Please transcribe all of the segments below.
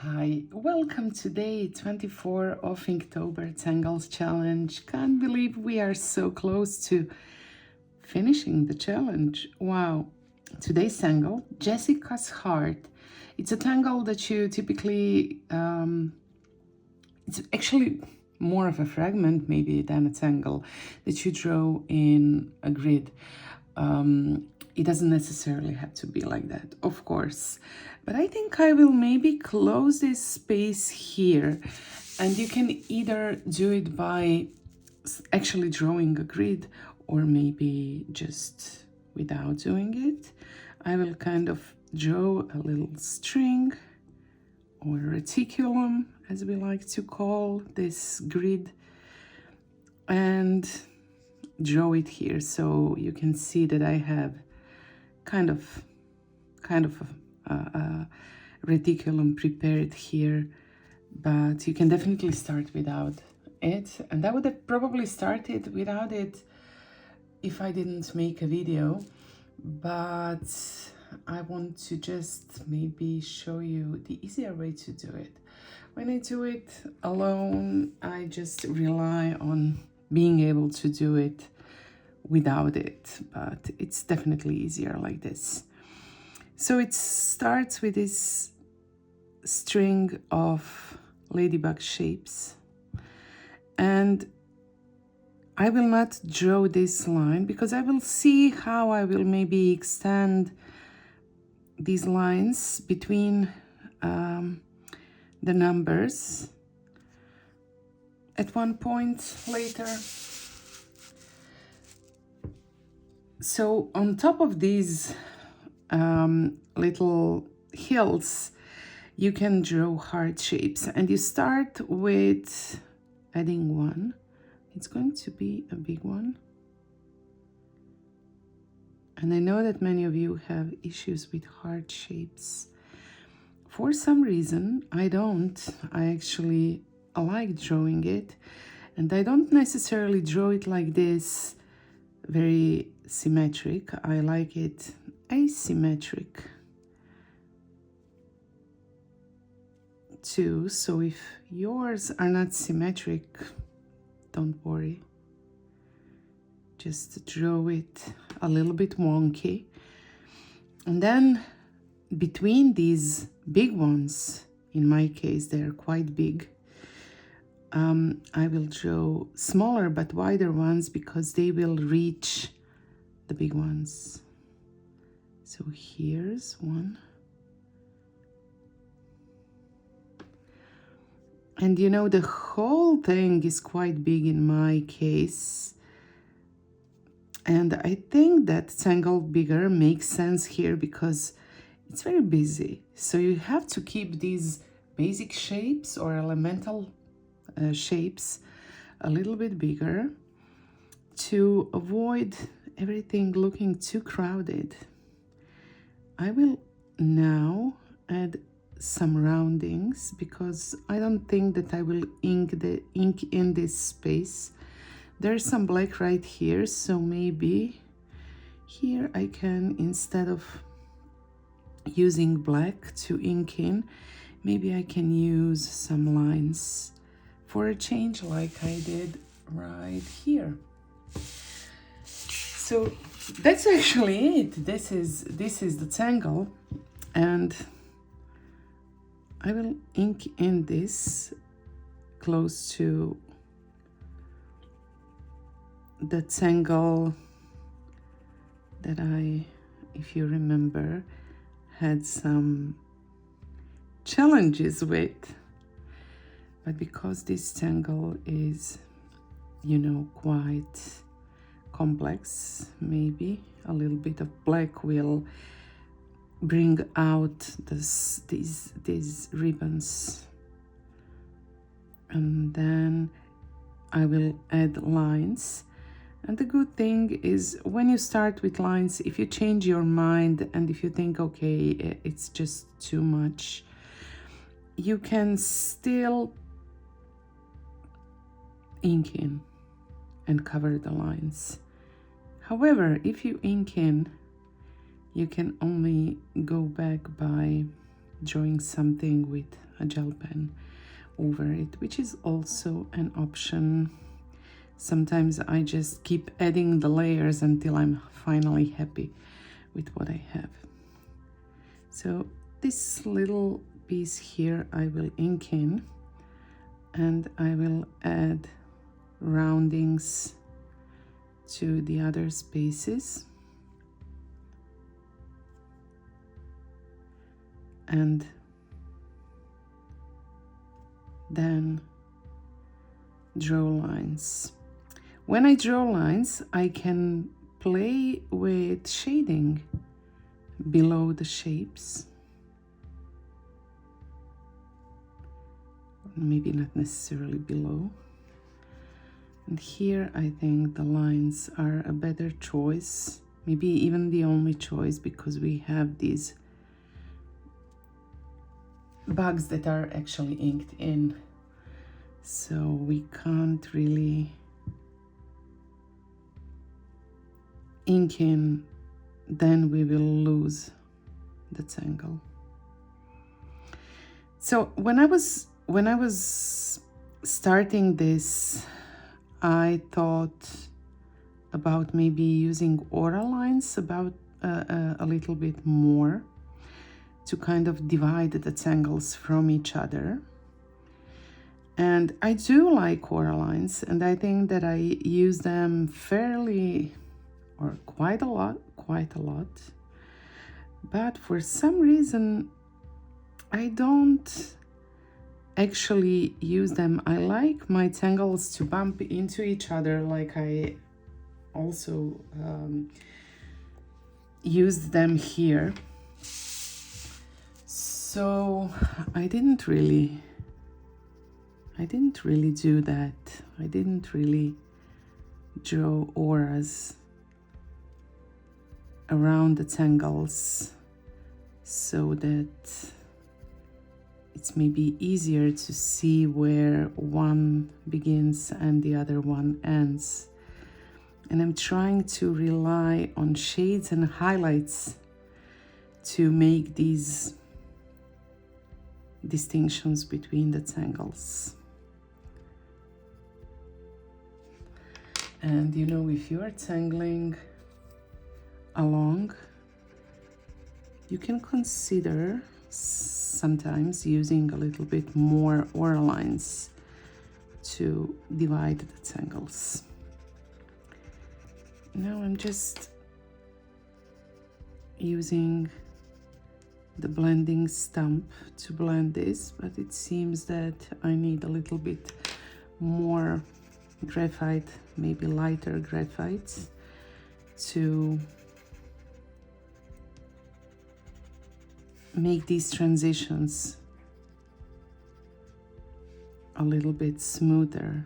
Hi, welcome to day 24 of Inktober Tangles challenge. Can't believe we are so close to finishing the challenge. Wow. Today's tangle, Jessica's Heart. It's a tangle that you typically, it's actually more of a fragment maybe than a tangle that you draw in a grid. It doesn't necessarily have to be like that, of course, but I think I will maybe close this space here, and you can either do it by actually drawing a grid or maybe just without doing it. I will kind of draw a little string or reticulum, as we like to call this grid, and draw it here so you can see that I have kind of a reticulum prepared here, but you can definitely start without it, and I would have probably started without it if I didn't make a video, but I want to just maybe show you the easier way to do it. When I do it alone, I just rely on being able to do it without it, but it's definitely easier like this. So it starts with this string of ladybug shapes, and I will not draw this line because I will see how I will maybe extend these lines between the numbers at one point later. So on top of these little hills, you can draw heart shapes, and you start with adding one. It's going to be a big one. And I know that many of you have issues with heart shapes. For some reason, I don't. I actually like drawing it, and I don't necessarily draw it like this, very symmetric. I like it asymmetric too. So if yours are not symmetric, don't worry. Just draw it a little bit wonky. And then between these big ones, in my case, they're quite big, I will draw smaller but wider ones because they will reach the big ones. So here's one. And you know, the whole thing is quite big in my case. And I think that tangle bigger makes sense here because it's very busy. So you have to keep these basic shapes or elemental shapes a little bit bigger to avoid everything looking too crowded. I will now add some roundings because I don't think that I will ink in this space. There's some black right here, so maybe here I can, instead of using black to ink in, maybe I can use some lines for a change like I did right here. So that's actually it. This is the tangle, and I will ink in this close to the tangle that I, if you remember, had some challenges with. But because this tangle is, you know, quite complex, maybe a little bit of black will bring out these ribbons. And then I will add lines. And the good thing is, when you start with lines, if you change your mind and if you think, okay, it's just too much, you can still ink in and cover the lines. However, if you ink in, you can only go back by drawing something with a gel pen over it, which is also an option. Sometimes I just keep adding the layers until I'm finally happy with what I have. So this little piece here I will ink in, and I will add roundings to the other spaces, and then draw lines. When I draw lines, I can play with shading below the shapes. Maybe not necessarily below. And here I think the lines are a better choice, maybe even the only choice, because we have these bugs that are actually inked in, so we can't really ink in, then we will lose the tangle. So when I was starting this, I thought about maybe using aura lines about a little bit more to kind of divide the tangles from each other. And I do like aura lines, and I think that I use them fairly, or quite a lot. But for some reason, I don't actually use them. I like my tangles to bump into each other, like I also used them here. So I didn't really do that. I didn't really draw auras around the tangles so that it's maybe easier to see where one begins and the other one ends. And I'm trying to rely on shades and highlights to make these distinctions between the tangles. And you know, if you are tangling along, you can consider sometimes using a little bit more aura lines to divide the tangles. Now I'm just using the blending stump to blend this, but it seems that I need a little bit more graphite, maybe lighter graphite, to make these transitions a little bit smoother.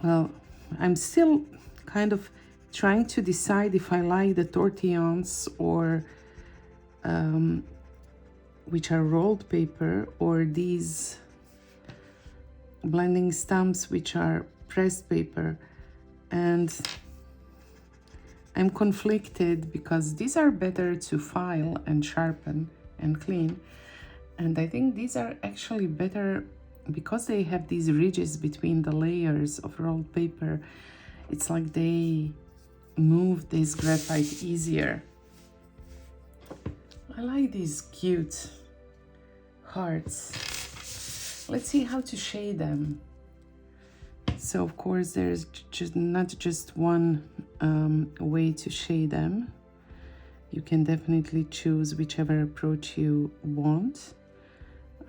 Well, I'm still kind of trying to decide if I like the tortillons, or which are rolled paper, or these blending stumps, which are pressed paper. And I'm conflicted because these are better to file and sharpen and clean, and I think these are actually better because they have these ridges between the layers of rolled paper. It's like they move this graphite easier. I like these cute hearts. Let's see how to shade them. So of course there's not just one way to shade them. You can definitely choose whichever approach you want.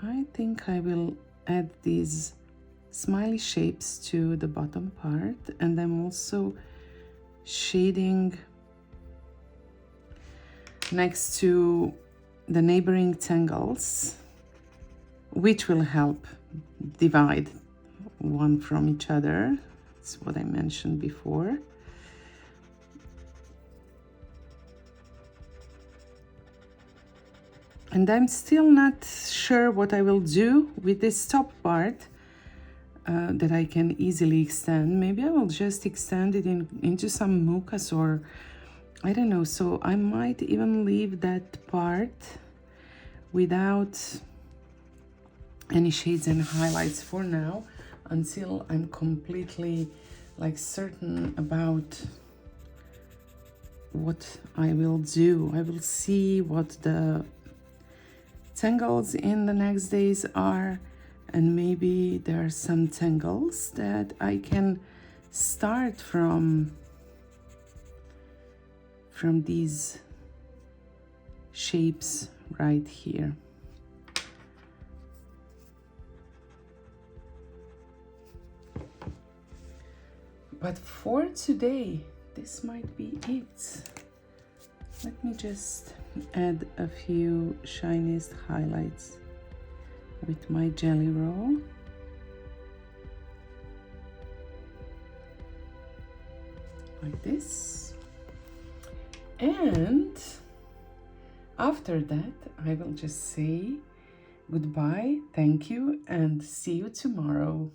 I think I will add these smiley shapes to the bottom part, and I'm also shading next to the neighboring tangles, which will help divide one from each other. That's what I mentioned before. And I'm still not sure what I will do with this top part. that I can easily extend. Maybe I will just extend it into some mucus, or I don't know. So I might even leave that part without any shades and highlights for now, until I'm completely like certain about what I will do. I will see what the tangles in the next days are, and maybe there are some tangles that I can start from these shapes right here. But for today, this might be it. Let me just add a few shiniest highlights with my jelly roll. Like this. And after that, I will just say goodbye, thank you, and see you tomorrow.